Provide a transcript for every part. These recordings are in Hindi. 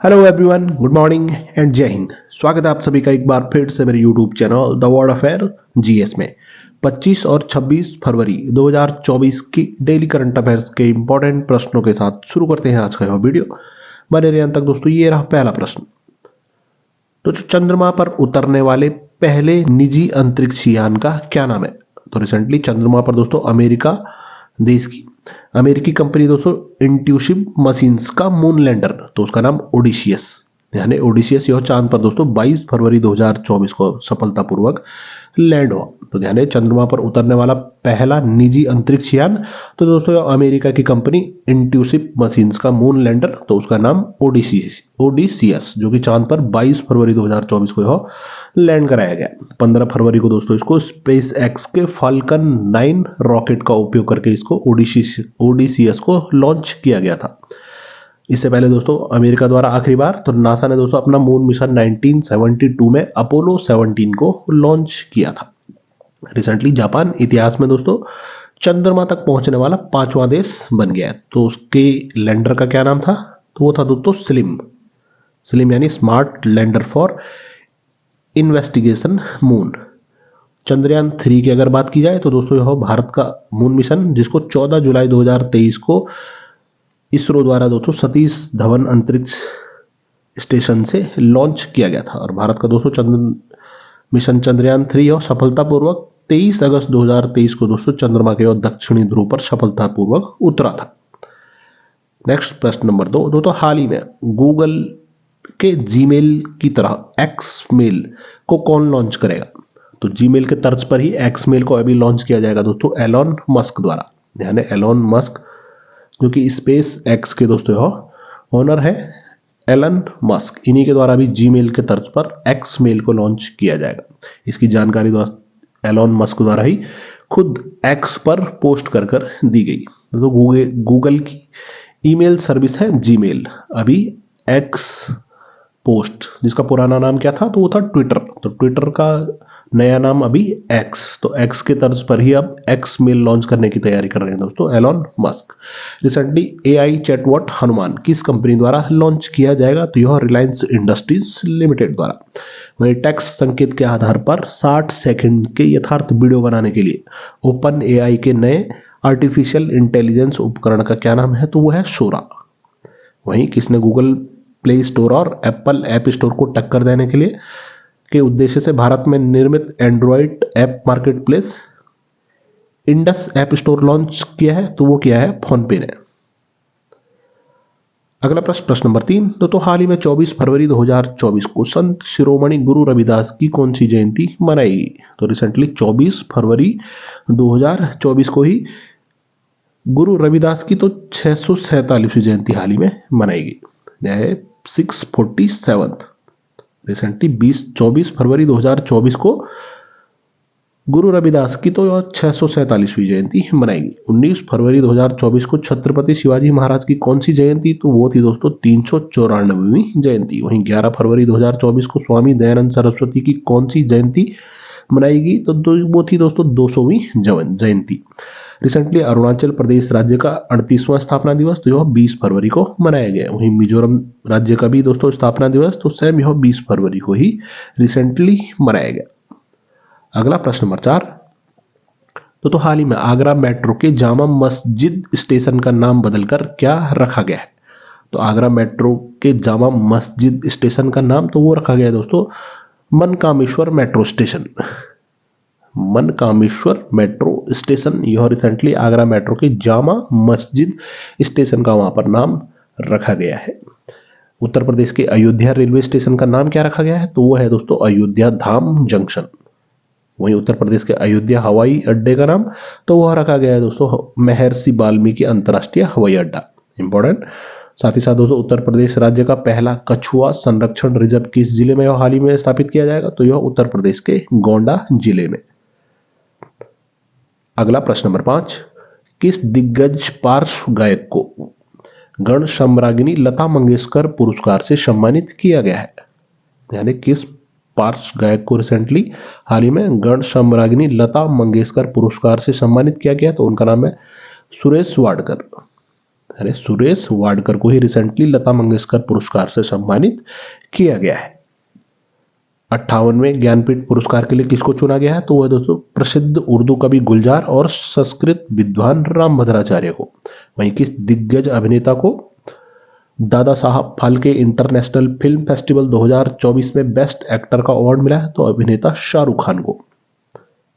Hello everyone, good morning and जय हिंद। स्वागत है आप सभी का एक बार फिर से मेरे YouTube channel the world affair GS में। 25 और 26 फरवरी 2024 की डेली करंट अफेयर्स के इंपॉर्टेंट प्रश्नों के साथ शुरू करते हैं आज का यह वीडियो। बने रहिए अंत तक दोस्तों। ये रहा पहला प्रश्न। तो जो चंद्रमा पर उतरने वाले पहले निजी अंतरिक्ष यान का क्या नाम है? तो रिसेंटली चंद्रमा पर दोस्तों देश की अमेरिकी कंपनी दोस्तों इंट्यूसिव मशीन्स का मून लैंडर, तो उसका नाम ओडिशियस, यानी ओडिशियस, यह चांद पर दोस्तों 22 फरवरी 2024 को सफलतापूर्वक लैंड हुआ। तो ध्यान है, चंद्रमा पर उतरने वाला पहला निजी अंतरिक्ष यान तो दोस्तों अमेरिका की कंपनी इंट्यूसिव मशीन्स का मून लैंडर, तो उसका नाम ओडिसियस, जो कि चांद पर 22 फरवरी 2024 को यह लैंड कराया गया। 15 फरवरी को दोस्तों इसको स्पेस एक्स के फाल्कन 9 रॉकेट का उपयोग करके इसको ओडिसियस को लॉन्च किया गया था। इससे पहले दोस्तों अमेरिका द्वारा आखिरी बार तो नासा ने दोस्तों अपना मून मिशन 1972 में अपोलो 17 को लॉन्च किया था। रिसेंटली जापान इतिहास में दोस्तों चंद्रमा तक पहुंचने वाला 5वां देश बन गया है। तो उसके लैंडर का क्या नाम था? तो वो था दोस्तों स्लिम यानी smart lander for investigation moon. Chandrayaan 3 की अगर बात की जाए तो दोस्तों यह भारत का मून मिशन, जिसको 14 जुलाई 2023 को इसरो द्वारा दोस्तों सतीश धवन अंतरिक्ष स्टेशन से लॉन्च किया गया था। और भारत का दोस्तों मिशन चंद्रयान 3 और सफलतापूर्वक 23 अगस्त 2023 को दोस्तों चंद्रमा के और दक्षिणी ध्रुव पर सफलतापूर्वक उतरा था। नेक्स्ट प्रश्न नंबर 2। दोस्तों हाल ही में गूगल के जीमेल की तरह एक्स मेल को कौन लॉन्च करेगा? तो जीमेल के तर्ज पर ही एक्स मेल को अभी लॉन्च किया जाएगा दोस्तों एलॉन मस्क द्वारा। ध्यान है, एलॉन मस्क जो कि स्पेस एक्स के दोस्तों यह ओनर है, एलन मस्क, इन्हीं के द्वारा भी जीमेल के तर्ज पर एक्स मेल को लॉन्च किया जाएगा। इसकी जानकारी एलॉन मस्क द्वारा ही खुद एक्स पर पोस्ट कर दी गई। तो गूगल की ईमेल सर्विस है जीमेल, अभी एक्स पोस्ट, जिसका पुराना नाम क्या था? तो वो था ट्विटर। तो ट्विटर का नया नाम अभी एक्स, तो एक्स के तर्ज पर ही अब एक्स मेल लॉन्च करने की तैयारी कर रहे हैं दोस्तों Elon Musk. Recently AI chatbot Hanuman किस कंपनी द्वारा लॉन्च किया जाएगा? तो यह रिलायंस इंडस्ट्रीज लिमिटेड द्वारा। वहीं टेक्स्ट संकेत के आधार पर 60 सेकंड के यथार्थ वीडियो बनाने के लिए ओपन एआई के नए आर्टिफिशियल इंटेलिजेंस उपकरण का क्या नाम है? तो वो है सोरा। वहीं किसने गूगल प्ले स्टोर और एप्पल ऐप स्टोर को टक्कर देने के उद्देश्य से भारत में निर्मित Android app marketplace Indus app store launch किया है? तो वो किया है फोनपे ने। अगला प्रश्न नंबर 3। तो हाल ही में 24 फरवरी 2024 को संत शिरोमणि गुरु रविदास की कौन सी जयंती मनाई गई? तो रिसेंटली 24 फरवरी 2024 को ही गुरु रविदास की तो 647वीं जयंती हाल ही में मनाई गई, 647। रिसेंटली 24 फरवरी 2024 को गुरु रविदास की तो 647वीं जयंती मनाएगी। 19 फरवरी 2024 को छत्रपति शिवाजी महाराज की कौन सी जयंती? तो वो थी दोस्तों 394वीं जयंती। वहीं 11 फरवरी 2024 को स्वामी दयानंद सरस्वती की कौन सी जयंती मनाएगी? तो वो थी दोस्तों 200वीं जयंती। रिसेंटली अरुणाचल प्रदेश राज्य का 38वां स्थापना दिवस तो यह 20 फरवरी को मनाया गया। वहीं मिजोरम राज्य का भी दोस्तों स्थापना दिवस तो सेम यह 20 फरवरी को ही रिसेंटली मनाया गया। अगला प्रश्न नंबर 4। तो हाल ही में आगरा मेट्रो के जामा मस्जिद स्टेशन का नाम बदलकर क्या रखा गया है? तो आगरा मेट्रो के जामा मस्जिद स्टेशन का नाम तो वो रखा गया है दोस्तों Mankameshwar metro station. Mankameshwar metro station, यह रिसेंटली आगरा मेट्रो के जामा मस्जिद स्टेशन का वहां पर नाम रखा गया है। उत्तर प्रदेश के अयोध्या रेलवे स्टेशन का नाम क्या रखा गया है? तो वो है दोस्तों अयोध्या धाम जंक्शन। वहीं उत्तर प्रदेश के अयोध्या हवाई अड्डे का नाम तो वह रखा गया है दोस्तों महर्षि वाल्मीकि अंतरराष्ट्रीय हवाई अड्डा। इंपॉर्टेंट। साथ ही साथ दोस्तों उत्तर प्रदेश राज्य का पहला कछुआ संरक्षण रिजर्व किस जिले में हाल ही में स्थापित किया जाएगा? तो यह उत्तर प्रदेश के गोंडा जिले में। अगला प्रश्न नंबर 5। किस दिग्गज पार्श्व गायक को गण सम्राज्ञी लता मंगेशकर पुरस्कार से सम्मानित किया गया है? यानी किस पार्श्व गायक को रिसेंटली हाल ही में गण सम्राज्ञी लता मंगेशकर पुरस्कार से सम्मानित किया गया? तो उनका नाम है सुरेश वाडकर। यानी सुरेश वाडकर को ही रिसेंटली लता मंगेशकर पुरस्कार से सम्मानित किया गया है। 58वें ज्ञानपीठ पुरस्कार के लिए किसको चुना गया है? तो वह दोस्तों प्रसिद्ध उर्दू कवि गुलजार और संस्कृत विद्वान रामभद्राचार्य को। वहीं किस दिग्गज अभिनेता को Dada Saheb Phalke international film festival 2024 में बेस्ट एक्टर का अवार्ड मिला है? तो अभिनेता शाहरुख खान को,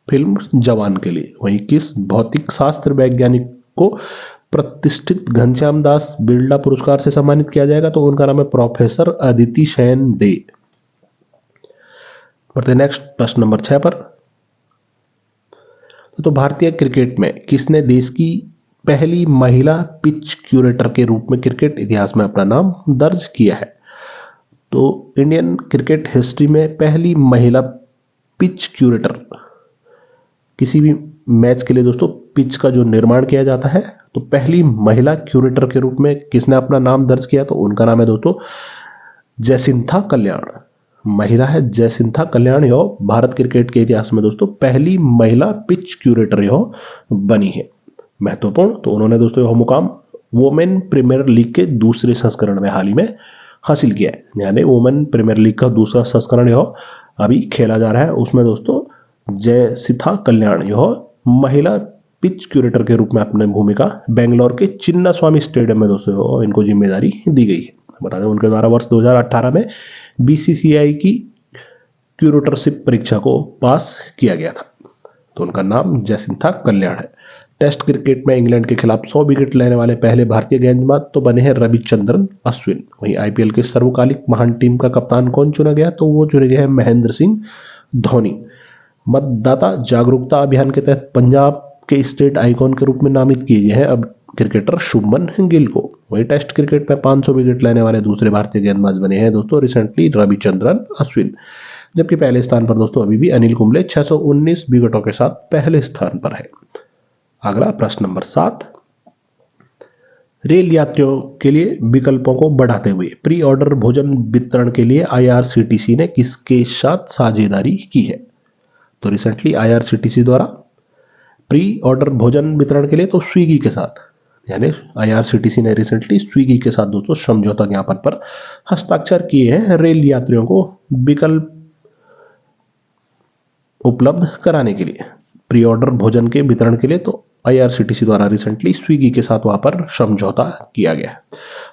फिल्म जवान के लिए। वहीं किस भौतिक शास्त्र वैज्ञानिक को प्रतिष्ठित घनश्याम दास बिरला पुरस्कार से सम्मानित किया जाएगा? तो उनका नाम है प्रोफेसर अदिति शयन डे। बढ़ते नेक्स्ट प्रश्न नंबर 6 पर। तो भारतीय क्रिकेट में किसने देश की पहली महिला पिच क्यूरेटर के रूप में क्रिकेट इतिहास में अपना नाम दर्ज किया है? तो इंडियन क्रिकेट हिस्ट्री में पहली महिला पिच क्यूरेटर, किसी भी मैच के लिए दोस्तों पिच का जो निर्माण किया जाता है, तो पहली महिला क्यूरेटर के रूप में किसने अपना नाम दर्ज किया? तो उनका नाम है दोस्तों जयसिंथा कल्याण। महिला है जयसिंथा कल्याण, यह भारत क्रिकेट के इतिहास में दोस्तों पहली महिला पिच क्यूरेटर यह बनी है। महत्वपूर्ण, तो उन्होंने दोस्तों यह मुकाम वुमेन प्रीमियर लीग के दूसरे संस्करण में हाल ही में हासिल किया है। यानी वुमेन प्रीमियर लीग का दूसरा संस्करण यह अभी खेला जा रहा है, उसमें दोस्तों जयसिंथा कल्याण यह महिला पिच क्यूरेटर के रूप में अपनी भूमिका बेंगलोर के चिन्ना स्वामी स्टेडियम में दोस्तों इनको जिम्मेदारी दी गई है। बता दें उनके द्वारा वर्ष 2018 में बीसीसीआई की क्यूरेटरशिप परीक्षा को पास किया गया था। तो उनका नाम जयसिंथा कल्याण है। टेस्ट क्रिकेट में इंग्लैंड के खिलाफ 100 विकेट लेने वाले पहले भारतीय गेंदबाज तो बने हैं रविचंद्रन अश्विन। वहीं आईपीएल के सर्वकालिक महान टीम का कप्तान कौन चुना गया? तो वो चुने गए हैं महेंद्र सिंह धोनी। मतदाता जागरूकता अभियान के तहत पंजाब के स्टेट आइकॉन के रूप में नामित किए गए हैं अब क्रिकेटर शुभमन गिल को। वही टेस्ट क्रिकेट में 500 विकेट लेने वाले दूसरे भारतीय गेंदबाज बने हैं दोस्तों रिसेंटली रविचंद्रन अश्विन। जबकि पहले स्थान पर दोस्तों अभी भी अनिल कुंबले 619 विकेटों के साथ पहले स्थान पर है। अगला प्रश्न नंबर 7। रेल यात्रियों के लिए विकल्पों को बढ़ाते हुए प्री ऑर्डर भोजन वितरण के लिए आईआरसीटीसी ने किसके साथ साझेदारी की है? तो रिसेंटली आईआरसीटीसी द्वारा प्री ऑर्डर भोजन वितरण के लिए तो स्विगी के साथ, यानी आईआरसीटीसी ने रिसेंटली स्विगी के साथ दोस्तों समझौता ज्ञापन पर हस्ताक्षर किए हैं रेल यात्रियों को विकल्प उपलब्ध कराने के लिए। प्री ऑर्डर भोजन के वितरण के लिए तो आईआरसीटीसी द्वारा रिसेंटली स्विगी के साथ वहां पर समझौता किया गया है।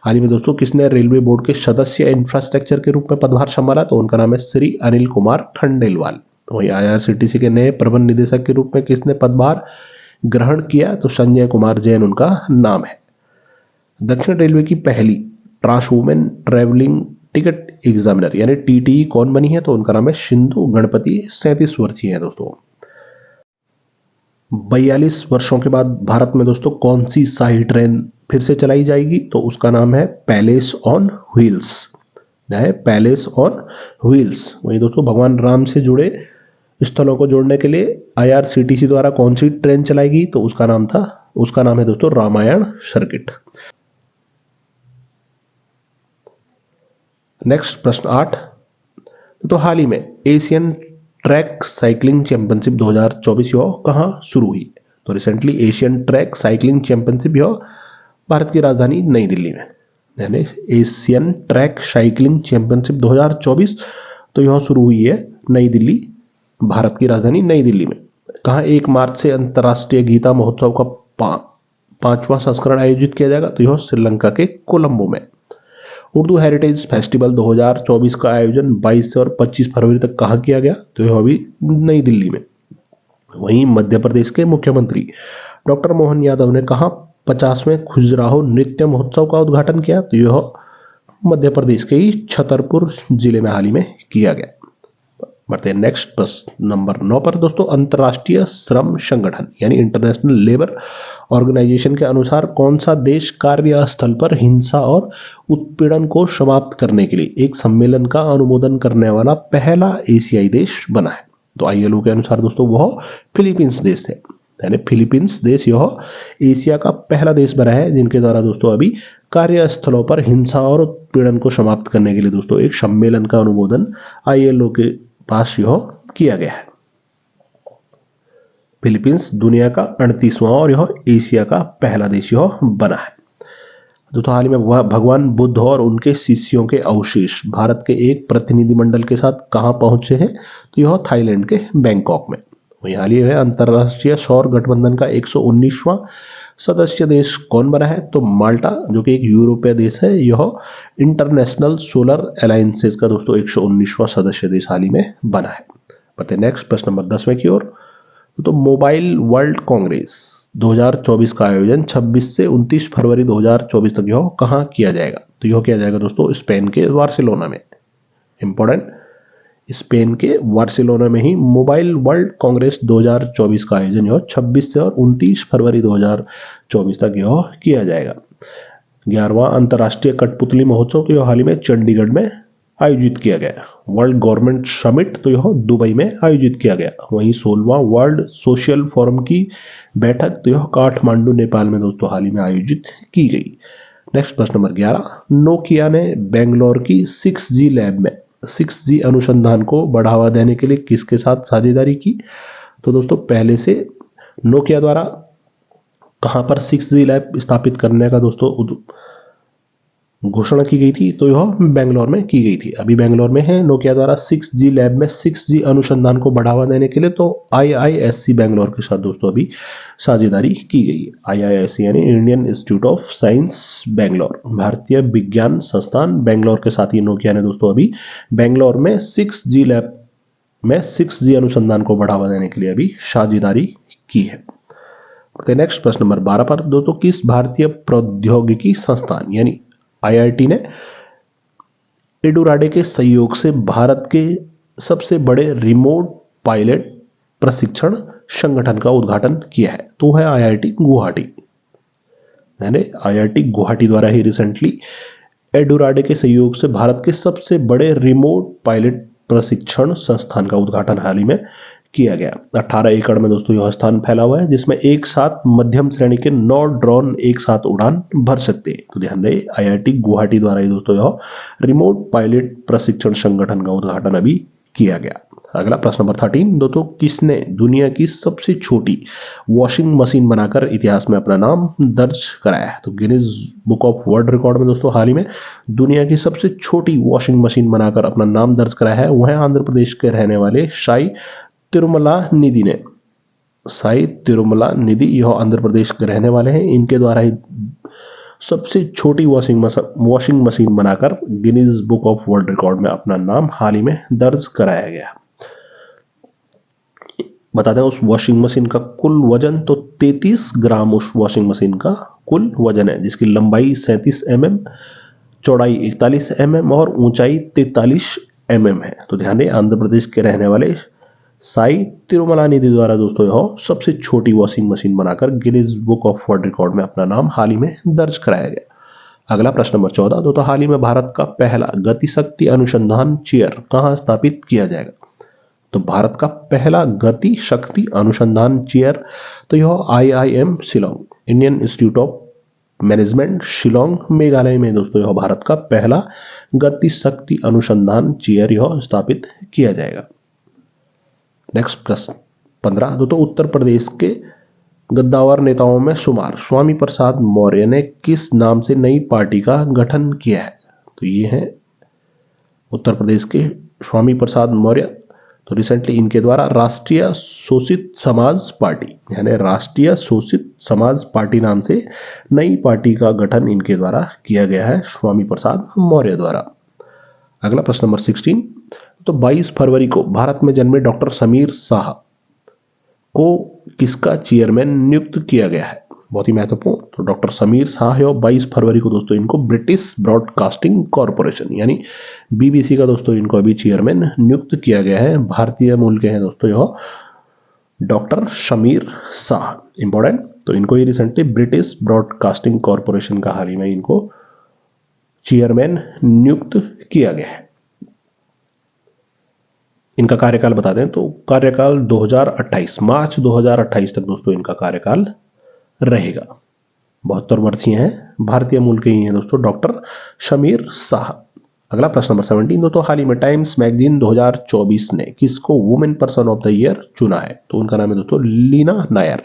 हाल ही में दोस्तों किसने रेलवे बोर्ड के सदस्य इंफ्रास्ट्रक्चर के रूप में पदभार संभाला? तो उनका नाम है श्री अनिल कुमार खंडेलवाल। वही आईआरसीटीसी के नए प्रबंध निदेशक के रूप में किसने पदभार ग्रहण किया? तो संजय कुमार जैन उनका नाम है। दक्षिण रेलवे की पहली trans women travelling ticket examiner यानी टीटीई कौन बनी है? तो उनका नाम है सिंधु गणपति, 37 वर्षीय है दोस्तों। 42 वर्षों के बाद भारत में दोस्तों कौन सी शाही ट्रेन फिर से चलाई जाएगी? तो उसका नाम है palace on wheels, palace on wheels. वही दोस्तों भगवान राम से जुड़े स्थलों को जोड़ने के लिए आईआरसीटीसी द्वारा कौन सी ट्रेन चलाएगी? तो उसका नाम है दोस्तों रामायण सर्किट। नेक्स्ट प्रश्न 8। तो हाल ही में एशियन ट्रैक साइकिलिंग चैंपियनशिप 2024 यह कहां शुरू हुई? तो recently Asian track cycling championship यह भारत की राजधानी नई दिल्ली में, यानी एशियन ट्रैक साइकिलिंग चैंपियनशिप 2024 तो यह शुरू हुई है नई दिल्ली, भारत की राजधानी नई दिल्ली में। कहां 1 मार्च से अंतर्राष्ट्रीय गीता महोत्सव का 5वां संस्करण आयोजित किया जाएगा? तो यह श्रीलंका के कोलंबो में। उर्दू हेरिटेज फेस्टिवल 2024 का आयोजन 22 और 25 फरवरी तक कहां किया गया? तो यह अभी नई दिल्ली में। वहीं मध्य प्रदेश के मुख्यमंत्री डॉक्टर मोहन यादव ने कहां 50वें खजुराहो नृत्य महोत्सव का उद्घाटन किया? तो यह मध्य प्रदेश के ही छतरपुर जिले में हाल ही में किया गया। बढ़ते हैं नेक्स्ट प्रश्न नंबर 9 पर दोस्तों। अंतर्राष्ट्रीय श्रम संगठन यानी इंटरनेशनल लेबर ऑर्गेनाइजेशन के अनुसार कौन सा देश कार्यस्थल पर हिंसा और उत्पीड़न को समाप्त करने के लिए एक सम्मेलन का अनुमोदन करने वाला पहला एशियाई देश बना है? तो आईएलओ के अनुसार दोस्तों वह फिलीपींस देश थे, यानी फिलीपींस देश यह एशिया का पहला देश बना है जिनके द्वारा दोस्तों अभी कार्यस्थलों पर हिंसा और उत्पीड़न को समाप्त करने के लिए दोस्तों एक सम्मेलन का अनुमोदन आईएलओ के पास यह किया गया है। फिलीपींस दुनिया का 38वां और यह एशिया का पहला देश यह बना है। दोस्तों हाल ही में भगवान बुद्ध और उनके शिष्यों के अवशेष भारत के एक प्रतिनिधिमंडल के साथ कहां पहुंचे हैं? तो यह थाईलैंड के बैंकॉक में। वहीं हाल ही में अंतरराष्ट्रीय सौर गठबंधन का 119वां सदस्य देश कौन बना है? तो माल्टा, जो कि एक यूरोपीय देश है, यह इंटरनेशनल सोलर अलायंसेस का दोस्तों 119वां सदस्य देश हाल ही में बना है। बढ़ते नेक्स्ट प्रश्न नंबर 10वें की ओर। तो मोबाइल वर्ल्ड कांग्रेस 2024 का आयोजन 26 से 29 फरवरी 2024 तक यह कहाँ किया जाएगा? तो यह किया जाएगा दोस्तों स्पेन के बार्सिलोना में। इंपॉर्टेंट, स्पेन के बार्सिलोना में ही मोबाइल वर्ल्ड कांग्रेस 2024 का आयोजन यह 26 से और 29 फरवरी 2024 तक यह किया जाएगा। 11वां अंतर्राष्ट्रीय कठपुतली महोत्सव तो यह हाल ही में चंडीगढ़ में आयोजित किया गया। वर्ल्ड गवर्नमेंट समिट तो यह दुबई में आयोजित किया गया। वहीं 16वां वर्ल्ड सोशल फोरम की बैठक तो यह काठमांडू नेपाल में दोस्तों हाल ही में आयोजित की गई। नेक्स्ट प्रश्न नंबर 11। नोकिया ने बेंगलोर की 6G लैब में 6G अनुसंधान को बढ़ावा देने के लिए किसके साथ साझेदारी की? तो दोस्तों पहले से नोकिया द्वारा कहां पर 6G लैब स्थापित करने का दोस्तों घोषणा की गई थी? तो यह बेंगलोर में की गई थी। अभी बेंगलोर में है नोकिया द्वारा 6G लैब में 6G अनुसंधान को बढ़ावा देने के लिए तो IISc बेंगलोर के साथ दोस्तों अभी साझेदारी की गई। IISc यानी Indian institute of science Bangalore, भारतीय विज्ञान संस्थान बेंगलोर के साथ ही नोकिया ने दोस्तों अभी बेंगलोर में 6G लैब में 6G अनुसंधान को बढ़ावा देने के लिए अभी साझेदारी की है। नेक्स्ट प्रश्न नंबर 12 पर दोस्तों किस भारतीय प्रौद्योगिकी संस्थान यानी IIT ने एडुराडे के सहयोग से भारत के सबसे बड़े रिमोट पायलट प्रशिक्षण संगठन का उद्घाटन किया है? तो है IIT गुवाहाटी। यानी IIT गुवाहाटी द्वारा ही रिसेंटली एडुराडे के सहयोग से भारत के सबसे बड़े रिमोट पायलट प्रशिक्षण संस्थान का उद्घाटन हाल ही में किया गया। 18 एकड़ में दोस्तों यह स्थान फैला हुआ है जिसमें एक साथ मध्यम श्रेणी के 9 ड्रोन एक साथ उड़ान भर सकते हैं। तो ध्यान रहे IIT गुवाहाटी द्वारा ही दोस्तों यह रिमोट पायलट प्रशिक्षण संगठन का उद्घाटन अभी किया गया। अगला प्रश्न नंबर 13। दोस्तों किसने दुनिया की सबसे छोटी वॉशिंग मशीन बनाकर इतिहास में अपना नाम दर्ज कराया है? तो Guinness book of world record में दोस्तों हाल ही में दुनिया की सबसे छोटी वॉशिंग मशीन बनाकर अपना नाम दर्ज कराया है वह आंध्र प्रदेश के रहने वाले साई तिरुमला निधि ने। साई तिरुमला निधि यह आंध्र प्रदेश के रहने वाले हैं। इनके द्वारा ही सबसे छोटी वॉशिंग मशीन बनाकर Guinness book of world record में अपना नाम हाल ही में दर्ज कराया गया। बता दें उस वॉशिंग मशीन का कुल वजन तो 33 ग्राम उस वॉशिंग मशीन का कुल वजन है, जिसकी लंबाई 37 mm, चौड़ाई 41 mm और ऊंचाई 43 mm है। तो ध्यान दें आंध्र प्रदेश के रहने वाले साई तिरुमला निधि द्वारा दोस्तों यह सबसे छोटी वॉशिंग मशीन बनाकर Guinness book of world record में अपना नाम हाल ही में दर्ज कराया गया। अगला प्रश्न नंबर 14। दोस्तों हाल ही में भारत का पहला गतिशक्ति अनुसंधान चेयर कहां स्थापित किया जाएगा? तो भारत का पहला गति शक्ति अनुसंधान चेयर तो यह IIM Shillong, Indian institute of management Shillong Meghalaya में दोस्तों यह भारत का पहला गति शक्ति अनुसंधान चेयर यह स्थापित किया जाएगा। नेक्स्ट प्रश्न 15। दोस्तों उत्तर प्रदेश के गद्दावर नेताओं में शुमार स्वामी प्रसाद मौर्य ने किस नाम से नई पार्टी का गठन किया है? तो ये है उत्तर प्रदेश के स्वामी प्रसाद मौर्य। तो रिसेंटली इनके द्वारा राष्ट्रीय शोषित समाज पार्टी यानी राष्ट्रीय शोषित समाज पार्टी नाम से नई पार्टी का गठन इनके द्वारा किया गया है स्वामी प्रसाद मौर्य द्वारा। अगला प्रश्न नंबर 16। तो 22 फरवरी को भारत में जन्मे डॉक्टर समीर शाह को किसका चेयरमैन नियुक्त किया गया है? बहुत ही महत्वपूर्ण। तो डॉक्टर समीर शाह है और 22 फरवरी को दोस्तों इनको ब्रिटिश ब्रॉडकास्टिंग कॉरपोरेशन यानी BBC का दोस्तों इनको अभी चेयरमैन नियुक्त किया गया है। भारतीय मूल के हैं दोस्तों यह डॉक्टर समीर शाह। इंपॉर्टेंट, तो इनको ही रिसेंटली ब्रिटिश ब्रॉडकास्टिंग कॉरपोरेशन का हाल ही में इनको चेयरमैन नियुक्त किया गया है। इनका कार्यकाल बता दें तो कार्यकाल 2028 मार्च 2028 तक दोस्तों इनका कार्यकाल रहेगा। 72 वर्षीय हैं, भारतीय मूल के ही हैं दोस्तों डॉक्टर समीर शाह। अगला प्रश्न नंबर 17। दोस्तों हाल ही में टाइम्स मैगजीन 2024 ने किसको women person of the year चुना है? तो उनका नाम है दोस्तों लीना नायर।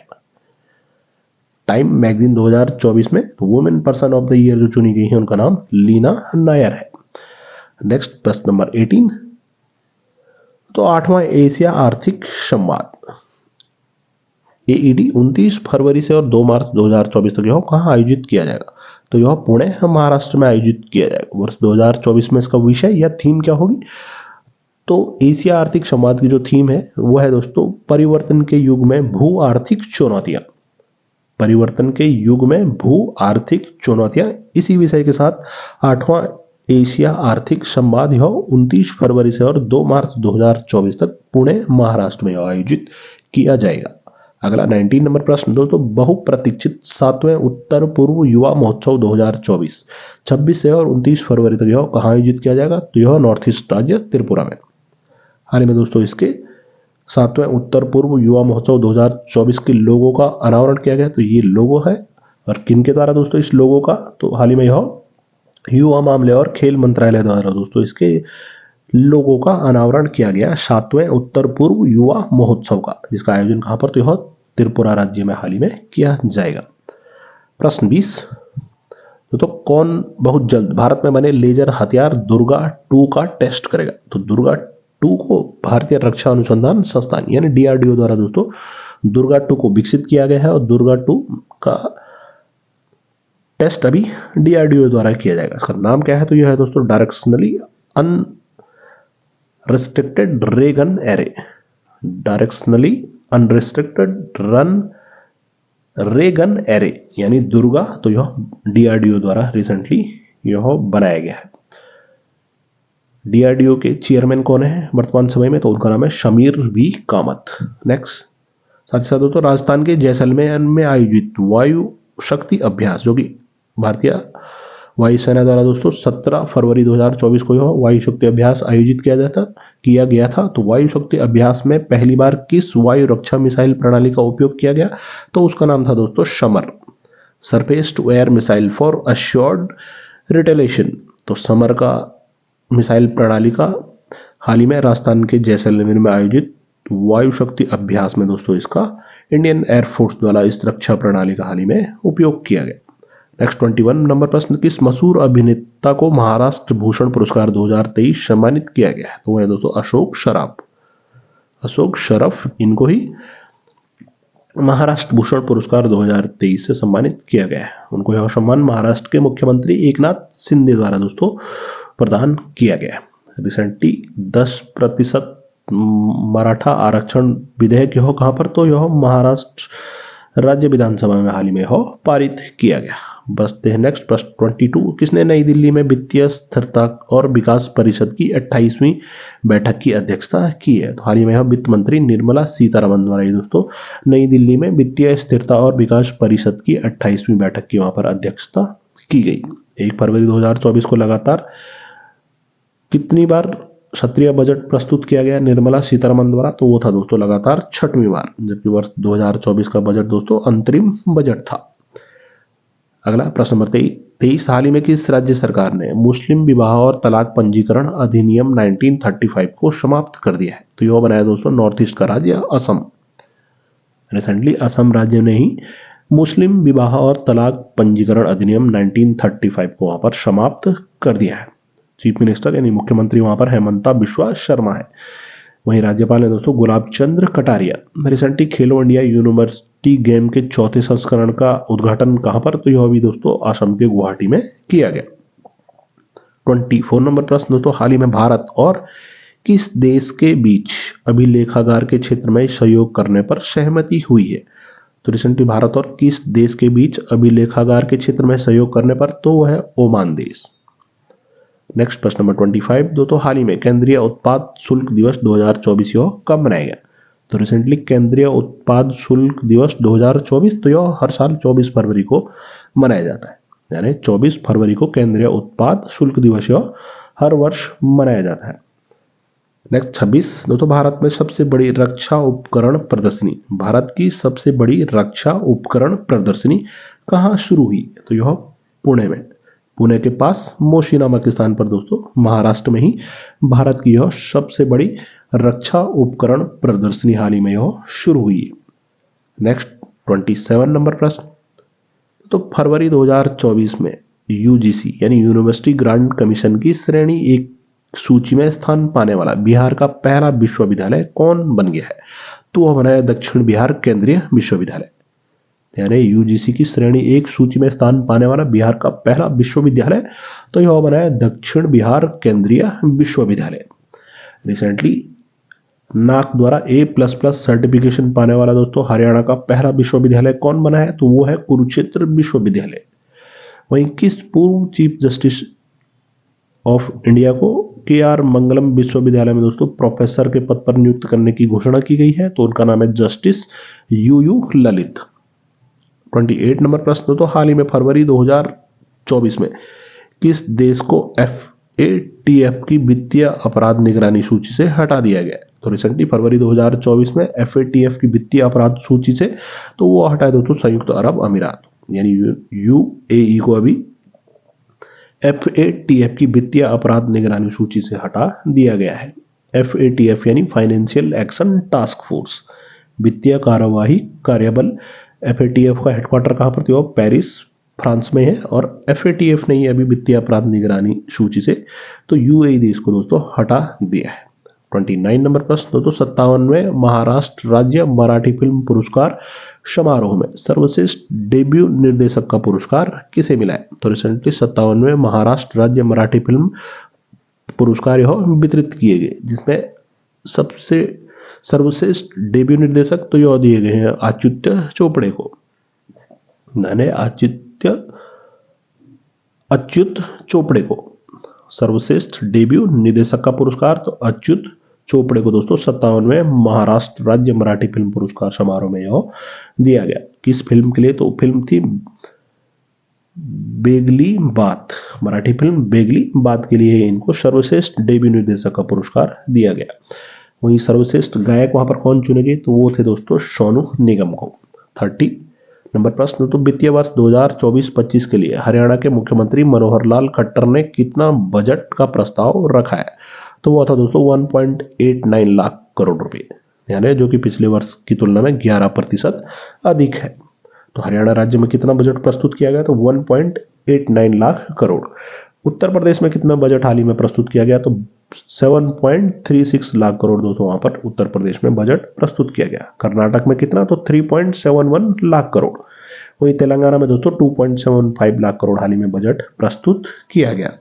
टाइम मैगजीन 2024 में। तो women person of the year जो चुनी गई है उनका नाम लीना नायर है। नेक्स्ट प्रश्न नंबर 18, तो 8वां एशिया आर्थिक संवाद AED 29 फरवरी से और 2 मार्च 2024 तक यह कहाँ आयोजित किया जाएगा? तो यह पुणे महाराष्ट्र में आयोजित किया जाएगा। वर्ष 2024 में इसका विषय या थीम क्या होगी? तो एशिया आर्थिक संवाद की जो थीम है वो है दोस्तों परिवर्तन के युग में भू आर्थिक चुनौतियां। परिवर्तन के युग में भू आर्थिक चुनौतियां, इसी विषय के साथ 8वां एशिया आर्थिक संवाद यह 29 फरवरी से और 2 मार्च 2024 तक पुणे महाराष्ट्र में आयोजित किया जाएगा। अगला 19 नंबर प्रश्न दोस्तों, बहुप्रतीक्षित 7वें उत्तर पूर्व युवा महोत्सव 2024 26 से और 29 फरवरी तक यह कहाँ आयोजित किया जाएगा? तो यह नॉर्थ ईस्ट राज्य त्रिपुरा में। हाल ही में दोस्तों इसके 7वें उत्तर पूर्व युवा महोत्सव 2024 के लोगों का अनावरण किया गया। तो ये लोगो है, और किन के द्वारा दोस्तों इस लोगो का? तो हाल ही में यह युवा मामले और खेल मंत्रालय द्वारा दोस्तों इसके लोगों का अनावरण किया गया 7वें उत्तर पूर्व युवा महोत्सव का, जिसका आयोजन कहां पर? तो यह त्रिपुरा राज्य में हाल ही में किया जाएगा। प्रश्न 20, तो कौन बहुत जल्द भारत में बने लेजर हथियार दुर्गा 2 का टेस्ट करेगा? तो दुर्गा 2 को भारतीय रक्षा अनुसंधान संस्थान यानी DRDO द्वारा दोस्तों दुर्गा 2 को विकसित किया गया है, और दुर्गा 2 का टेस्ट अभी DRDO द्वारा किया जाएगा। इसका नाम क्या है? तो यह है दोस्तों डायरेक्शनली अनरिस्ट्रिक्टेड रे गन एरे। डायरेक्शनली अनरिस्ट्रिक्टेड रे गन एरे यानी दुर्गा, तो यह DRDO द्वारा रिसेंटली यह बनाया गया है। DRDO के चेयरमैन कौन है वर्तमान समय में? तो उनका नाम है शमीर V कामत। नेक्स्ट, साथ ही साथ दोस्तों राजस्थान के जैसलमेर में आयोजित वायु शक्ति अभ्यास, जो कि भारतीय वायुसेना द्वारा दोस्तों 17 फरवरी 2024 को यह वायु शक्ति अभ्यास आयोजित किया गया था। तो वायु शक्ति अभ्यास में पहली बार किस वायु रक्षा मिसाइल प्रणाली का उपयोग किया गया? तो उसका नाम था दोस्तों Samar, surface to air missile for assured retaliation. तो समर का मिसाइल प्रणाली का हाल ही में राजस्थान के जैसलमेर में आयोजित वायु शक्ति अभ्यास में दोस्तों इसका इंडियन एयरफोर्स द्वारा इस रक्षा प्रणाली का हाल ही में उपयोग किया गया। नेक्स्ट 21 नंबर प्रश्न, किस मशहूर अभिनेता को महाराष्ट्र भूषण पुरस्कार 2023 सम्मानित किया गया है? तो वह है दोस्तों अशोक सराफ, इनको ही महाराष्ट्र भूषण पुरस्कार 2023 से सम्मानित किया गया है। उनको यह सम्मान महाराष्ट्र के मुख्यमंत्री एकनाथ शिंदे द्वारा दोस्तों प्रदान किया गया। रिसेंटली 10% मराठा आरक्षण विधेयक यह कहां पर? तो यह महाराष्ट्र राज्य विधानसभा में हाल ही में यह पारित किया गया। बसते हैं नेक्स्ट प्रश्न 22, किसने नई दिल्ली में वित्तीय स्थिरता और विकास परिषद की 28वीं बैठक की अध्यक्षता की है? तो हाल ही में यह वित्त मंत्री निर्मला सीतारमण द्वारा दोस्तों नई दिल्ली में वित्तीय स्थिरता और विकास परिषद की 28वीं बैठक की वहां पर अध्यक्षता की गई। 1 फरवरी 2024 को लगातार कितनी बार क्षत्रिय बजट प्रस्तुत किया गया निर्मला सीतारमण द्वारा? तो वो था दोस्तों लगातार 6वीं बार, जबकि वर्ष 2024 का बजट दोस्तों अंतरिम बजट था। अगला प्रश्न नंबर 23, हाल ही में किस राज्य सरकार ने मुस्लिम विवाह और तलाक पंजीकरण अधिनियम 1935 को समाप्त कर दिया है? तो यह बनाया दोस्तों नॉर्थ ईस्ट का राज्य असम। रिसेंटली असम राज्य ने ही मुस्लिम विवाह और तलाक पंजीकरण अधिनियम 1935 को वहां पर समाप्त कर दिया है। चीफ मिनिस्टर यानी मुख्यमंत्री वहां पर हेमंता बिश्वा शर्मा है। वहीं राज्यपाल है दोस्तों गुलाब चंद्र कटारिया। रिसेंटली खेलो इंडिया यूनिवर्सिटी गेम के 4थे संस्करण का उद्घाटन कहां पर? तो यह भी दोस्तों असम के गुवाहाटी में किया गया। 24 नंबर प्रश्न दोस्तों, हाल ही में भारत और किस देश के बीच अभिलेखागार के क्षेत्र में सहयोग करने पर सहमति हुई है? तो रिसेंटली भारत और किस देश के बीच अभिलेखागार के क्षेत्र में सहयोग करने पर? तो वह है ओमान देश। नेक्स्ट प्रश्न नंबर 25, दोस्तों हाल ही में केंद्रीय उत्पाद शुल्क दिवस 2024 यह कब मनाया गया? तो रिसेंटली केंद्रीय उत्पाद शुल्क दिवस 2024 तो यह हर साल 24 फरवरी को मनाया जाता है, यानी 24 फरवरी को केंद्रीय उत्पाद शुल्क दिवस यह हर वर्ष मनाया जाता है। नेक्स्ट 26, दोस्तों भारत में सबसे बड़ी रक्षा उपकरण प्रदर्शनी, भारत की सबसे बड़ी रक्षा उपकरण प्रदर्शनी कहाँ शुरू हुई? तो यह पुणे में, पुणे के पास मोशी नामक स्थान पर दोस्तों महाराष्ट्र में ही भारत की यह सबसे बड़ी रक्षा उपकरण प्रदर्शनी हाल ही में यह शुरू हुई है। नेक्स्ट 27 नंबर प्रश्न, तो फरवरी 2024 में यूजीसी यानी यूनिवर्सिटी ग्रांट कमीशन की श्रेणी एक सूची में स्थान पाने वाला बिहार का पहला विश्वविद्यालय कौन बन गया है? तो वह बना है दक्षिण बिहार केंद्रीय विश्वविद्यालय। यानी यूजीसी की श्रेणी एक सूची में स्थान पाने वाला बिहार का पहला विश्वविद्यालय, तो यह बना है दक्षिण बिहार केंद्रीय विश्वविद्यालय। रिसेंटली नाक द्वारा A++ सर्टिफिकेशन पाने वाला दोस्तों हरियाणा का पहला विश्वविद्यालय कौन बना है? तो वो है कुरुक्षेत्र विश्वविद्यालय। वहीं किस पूर्व चीफ जस्टिस ऑफ इंडिया को KR मंगलम विश्वविद्यालय में दोस्तों प्रोफेसर के पद पर नियुक्त करने की घोषणा की गई है? तो उनका नाम है जस्टिस UU ललित। 28 नंबर प्रश्न, तो हाल ही में फरवरी 2024 में किस देश को FATF की वित्तीय अपराध निगरानी सूची से हटा दिया गया? तो रिसेंटली फरवरी 2024 में FATF की वित्तीय अपराध सूची से तो वो हटाए दोस्तों संयुक्त अरब अमीरात, यानी UAE को अभी FATF की वित्तीय अपराध निगरानी सूची से हटा दिया गया है। FATF यानी फाइनेंशियल एक्शन टास्क फोर्स, वित्तीय कार्यवाही कार्यबल। FATF का हेडक्वार्टर कहां पर? तो पेरिस फ्रांस में है। और FATF ने ही अभी वित्तीय अपराध निगरानी सूची से तो UAE देश को दोस्तों हटा दिया है। 29 नंबर प्रश्न, तो 57वें महाराष्ट्र राज्य मराठी फिल्म पुरस्कार समारोह में सर्वश्रेष्ठ डेब्यू निर्देशक का पुरस्कार किसे मिला है? तो रिसेंटली 57वें महाराष्ट्र राज्य मराठी फिल्म पुरस्कार यह वितरित किए गए, जिसमें सबसे सर्वश्रेष्ठ डेब्यू निर्देशक तो यह दिए गए हैं अच्युत चोपड़े को। अच्युत चोपड़े को सर्वश्रेष्ठ डेब्यू निर्देशक का पुरस्कार तो अच्युत चोपड़े को दोस्तों 57वें महाराष्ट्र राज्य मराठी फिल्म पुरस्कार समारोह में यह दिया गया। किस फिल्म के लिए? तो फिल्म थी बेगली बात, मराठी फिल्म बेगली बात के लिए इनको सर्वश्रेष्ठ डेब्यू निर्देशक का पुरस्कार दिया गया। वहीं सर्वश्रेष्ठ गायक वहां पर कौन चुने गए? तो वो थे दोस्तों सोनू निगम को। 30 नंबर प्रश्न, तो वित्तीय वर्ष 2024-25 के लिए हरियाणा के मुख्यमंत्री मनोहर लाल खट्टर ने कितना बजट का प्रस्ताव रखा है? तो वो था दोस्तों 1.89 लाख करोड़ रुपए, यानी जो कि पिछले वर्ष की तुलना में 11% अधिक है। तो हरियाणा राज्य में कितना बजट प्रस्तुत किया गया? तो 1.89 लाख करोड़। उत्तर प्रदेश में कितना बजट हाल ही में प्रस्तुत किया गया? तो 7.36 लाख करोड़ दोस्तों वहां पर उत्तर प्रदेश में बजट प्रस्तुत किया गया। कर्नाटक में कितना? तो 3.71 लाख करोड़। वहीं तेलंगाना में दोस्तों 2.75 लाख करोड़ हाल ही में बजट प्रस्तुत किया गया।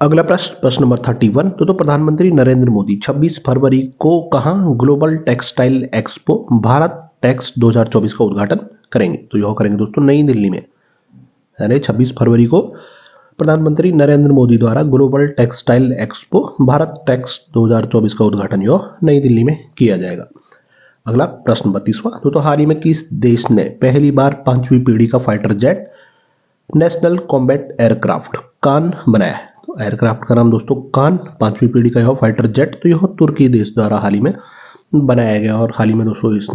अगला प्रश्न नंबर 31, तो प्रधानमंत्री नरेंद्र मोदी 26 फरवरी को कहां global textile expo Bharat Tex 2024 का उद्घाटन करेंगे? तो यह करेंगे दोस्तों नई दिल्ली में। यानी 26 फरवरी को प्रधानमंत्री नरेंद्र मोदी द्वारा global textile expo Bharat Tex 2024 का उद्घाटन यह नई दिल्ली में किया जाएगा। अगला प्रश्न 32वां, तो हाल ही में किस देश ने पहली बार 5वीं पीढ़ी का fighter jet national combat aircraft कान बनाया है? तो एयरक्राफ्ट का नाम दोस्तों कान, 5वीं पीढ़ी का यह फाइटर जेट तो यह तुर्की देश द्वारा हाल ही में बनाया गया। और हाल ही में दोस्तों इस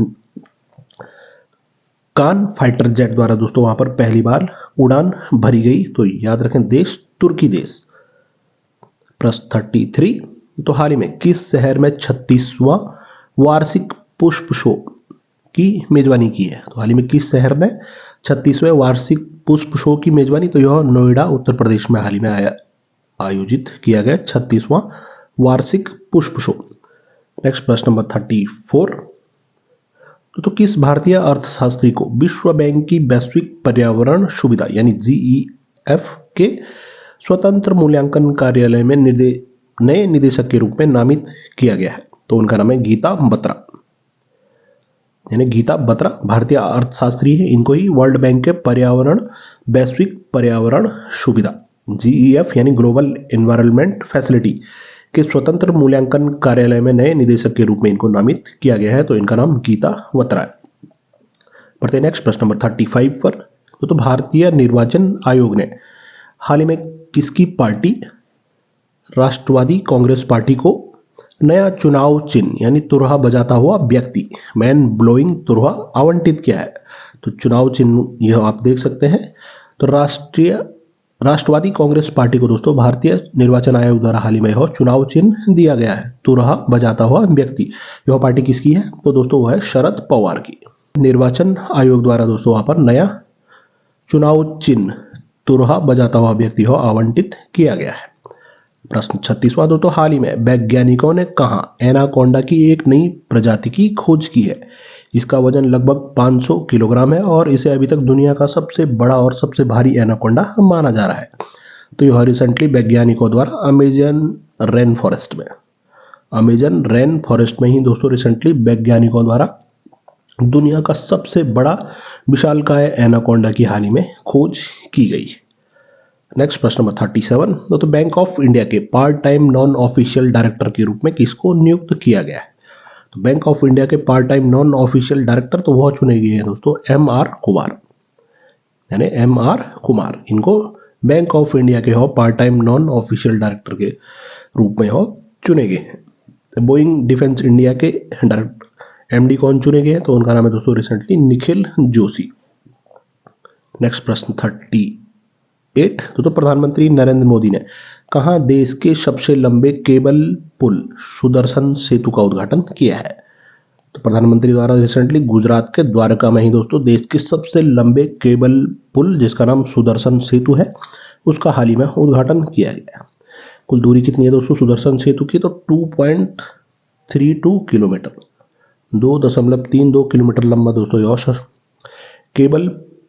कान फाइटर जेट द्वारा दोस्तों वहां पर पहली बार उड़ान भरी गई। तो याद रखें देश तुर्की देश। प्रश्न 33, तो हाल ही में किस शहर में 36वां वार्षिक पुष्प शो की मेजबानी की है? तो हाल ही में किस शहर ने 36वें वार्षिक पुष्प शो की मेजबानी? तो यह नोएडा उत्तर प्रदेश में हाल ही में आयोजित किया गया 36वां वार्षिक पुष्प शो। नेक्स्ट प्रश्न नंबर 34, तो किस भारतीय अर्थशास्त्री को विश्व बैंक की वैश्विक पर्यावरण सुविधा यानी GEF के स्वतंत्र मूल्यांकन कार्यालय में नए निदेशक के रूप में नामित किया गया है? तो उनका नाम है गीता बत्रा। यानी गीता बत्रा भारतीय अर्थशास्त्री है, इनको ही वर्ल्ड बैंक के वैश्विक पर्यावरण सुविधा GEF यानी ग्लोबल एनवायरनमेंट फैसिलिटी के स्वतंत्र मूल्यांकन कार्यालय में नए निदेशक के रूप में इनको नामित किया गया है। तो इनका नाम गीता बत्रा है। बढ़ते नेक्स्ट प्रश्न नंबर 35 पर, तो भारतीय निर्वाचन आयोग ने हाल ही में किसकी पार्टी राष्ट्रवादी कांग्रेस पार्टी को नया चुनाव चिन्ह यानी तुरहा बजाता हुआ व्यक्ति मैन ब्लोइंग तुरहा आवंटित किया है? तो चुनाव चिन्ह यह आप देख सकते हैं। तो राष्ट्रवादी कांग्रेस पार्टी को दोस्तों भारतीय निर्वाचन आयोग द्वारा हाल ही में यह चुनाव चिन्ह दिया गया है, तुरहा बजाता हुआ व्यक्ति। यह पार्टी किसकी है? तो दोस्तों वो है शरद पवार की। निर्वाचन आयोग द्वारा दोस्तों वहां पर नया चुनाव चिन्ह तुरहा बजाता हुआ व्यक्ति हो आवंटित किया गया है। प्रश्न 36वां दोस्तों, हाल ही में वैज्ञानिकों ने कहां एनाकोंडा की एक नई प्रजाति की खोज की है? इसका वजन लगभग 500 किलोग्राम है और इसे अभी तक दुनिया का सबसे बड़ा और सबसे भारी एनाकोंडा माना जा रहा है। तो यह रिसेंटली वैज्ञानिकों द्वारा अमेजन रेन फॉरेस्ट में ही दोस्तों रिसेंटली वैज्ञानिकों द्वारा दुनिया का सबसे बड़ा विशालकाय एनाकोंडा की हाल ही में खोज की गई। नेक्स्ट प्रश्न नंबर 37, तो बैंक ऑफ इंडिया के part time non official director के रूप में किसको नियुक्त किया गया है? तो बैंक ऑफ इंडिया के part time non official director तो वह चुने गए हैं दोस्तों एम.आर. कुमार, यानी एम.आर. कुमार। इनको बैंक ऑफ इंडिया के हो part time non official director के रूप में हो चुने गए हैं। बोइंग डिफेंस इंडिया के एमडी कौन चुने गए हैं? तो उनका नाम है दोस्तों रिसेंटली निखिल जोशी। नेक्स्ट प्रश्न 38, तो प्रधानमंत्री नरेंद्र मोदी ने कहां देश के सबसे लंबे केबल पुल सुदर्शन सेतु का उद्घाटन किया है? तो प्रधानमंत्री द्वारा रिसेंटली गुजरात के द्वारका में ही दोस्तों देश के सबसे लंबे केबल पुल जिसका नाम सुदर्शन सेतु है उसका हाल ही में उद्घाटन किया गया। कुल दूरी कितनी है दोस्तों सुदर्शन सेतु की? तो 2.32 किलोमीटर, 2.32 किलोमीटर लंबा दोस्तों यह केबल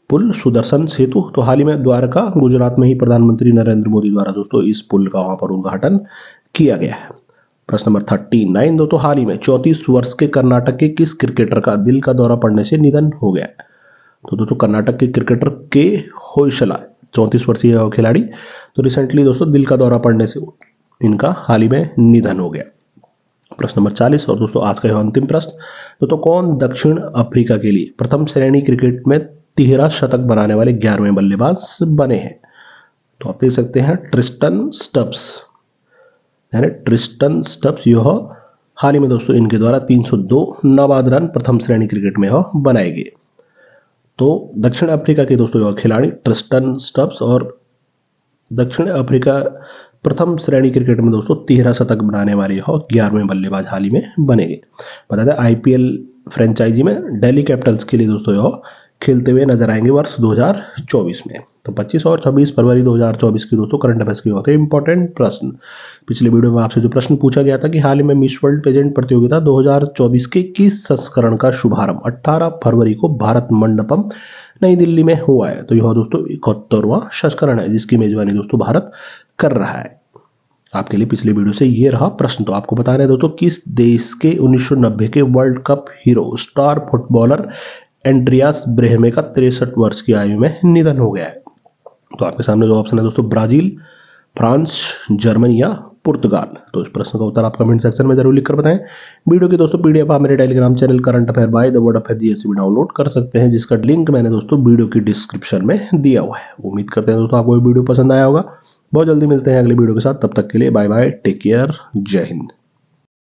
पुल सुदर्शन सेतु। तो हाल ही में द्वारका गुजरात में ही प्रधानमंत्री नरेंद्र मोदी द्वारा दोस्तों इस पुल का वहां पर उद्घाटन किया गया है। प्रश्न नंबर 39, दोस्तों हाल ही में 34 वर्ष के कर्नाटक के किस क्रिकेटर का दिल का दौरा पड़ने से निधन हो गया? तो दोस्तों कर्नाटक के क्रिकेटर के होयसला 34 वर्षीय खिलाड़ी, तो रिसेंटली दोस्तों दिल का दौरा पड़ने से इनका हाल ही में निधन हो गया। प्रश्न नंबर 40 और दोस्तों आज का यह अंतिम प्रश्न, तो कौन दक्षिण अफ्रीका के लिए प्रथम श्रेणी क्रिकेट में 13 शतक बनाने वाले 11वें बल्लेबाज बने हैं? तो आप देख सकते हैं ट्रिस्टन स्टब्स, यानी ट्रिस्टन स्टब्स यह हाल ही में दोस्तों इनके द्वारा 302 नाबाद रन प्रथम श्रेणी क्रिकेट में यह बनाए गए। तो दक्षिण अफ्रीका के दोस्तों यह खिलाड़ी ट्रिस्टन स्टब्स और दक्षिण अफ्रीका प्रथम श्रेणी क्रिकेट में दोस्तों 13 शतक बनाने वाले यह 11वें बल्लेबाज हाल ही में बने गए। बता दें आईपीएल फ्रेंचाइजी में दिल्ली कैपिटल्स के लिए दोस्तों यह खेलते हुए नजर आएंगे वर्ष 2024 में। तो 25 और 26 फरवरी 2024 की दोस्तों करंट अफेयर्स के होते हैं इंपॉर्टेंट प्रश्न। पिछले वीडियो में आपसे जो प्रश्न पूछा गया था कि हाल ही में मिस वर्ल्ड पेजेंट प्रतियोगिता 2024 के किस संस्करण का शुभारंभ 18 फरवरी को भारत मंडपम नई दिल्ली में हुआ है? तो यह दोस्तों 71वां संस्करण है जिसकी मेजबानी दोस्तों भारत कर रहा है। आपके लिए पिछले वीडियो से ये रहा प्रश्न। तो आपको बताना है दोस्तों किस देश के 1990 के world cup hero star footballer Andreas Brehme का 63 वर्ष की आयु में निधन हो गया है? तो आपके सामने जो ऑप्शन है दोस्तों ब्राजील, फ्रांस, जर्मनी या पुर्तगाल। तो इस प्रश्न का उत्तर आप कमेंट सेक्शन में जरूर लिखकर बताएं। वीडियो की दोस्तों पीडीएफ आप मेरे Telegram channel current affair by the word affair GS में डाउनलोड कर सकते हैं जिसका लिंक मैंने दोस्तों वीडियो की डिस्क्रिप्शन में दिया हुआ है। उम्मीद करते हैं दोस्तों आपको ये वीडियो पसंद आया होगा। बहुत जल्दी मिलते हैं अगले वीडियो के साथ, तब तक के लिए बाय बाय, टेक केयर, जय हिंद।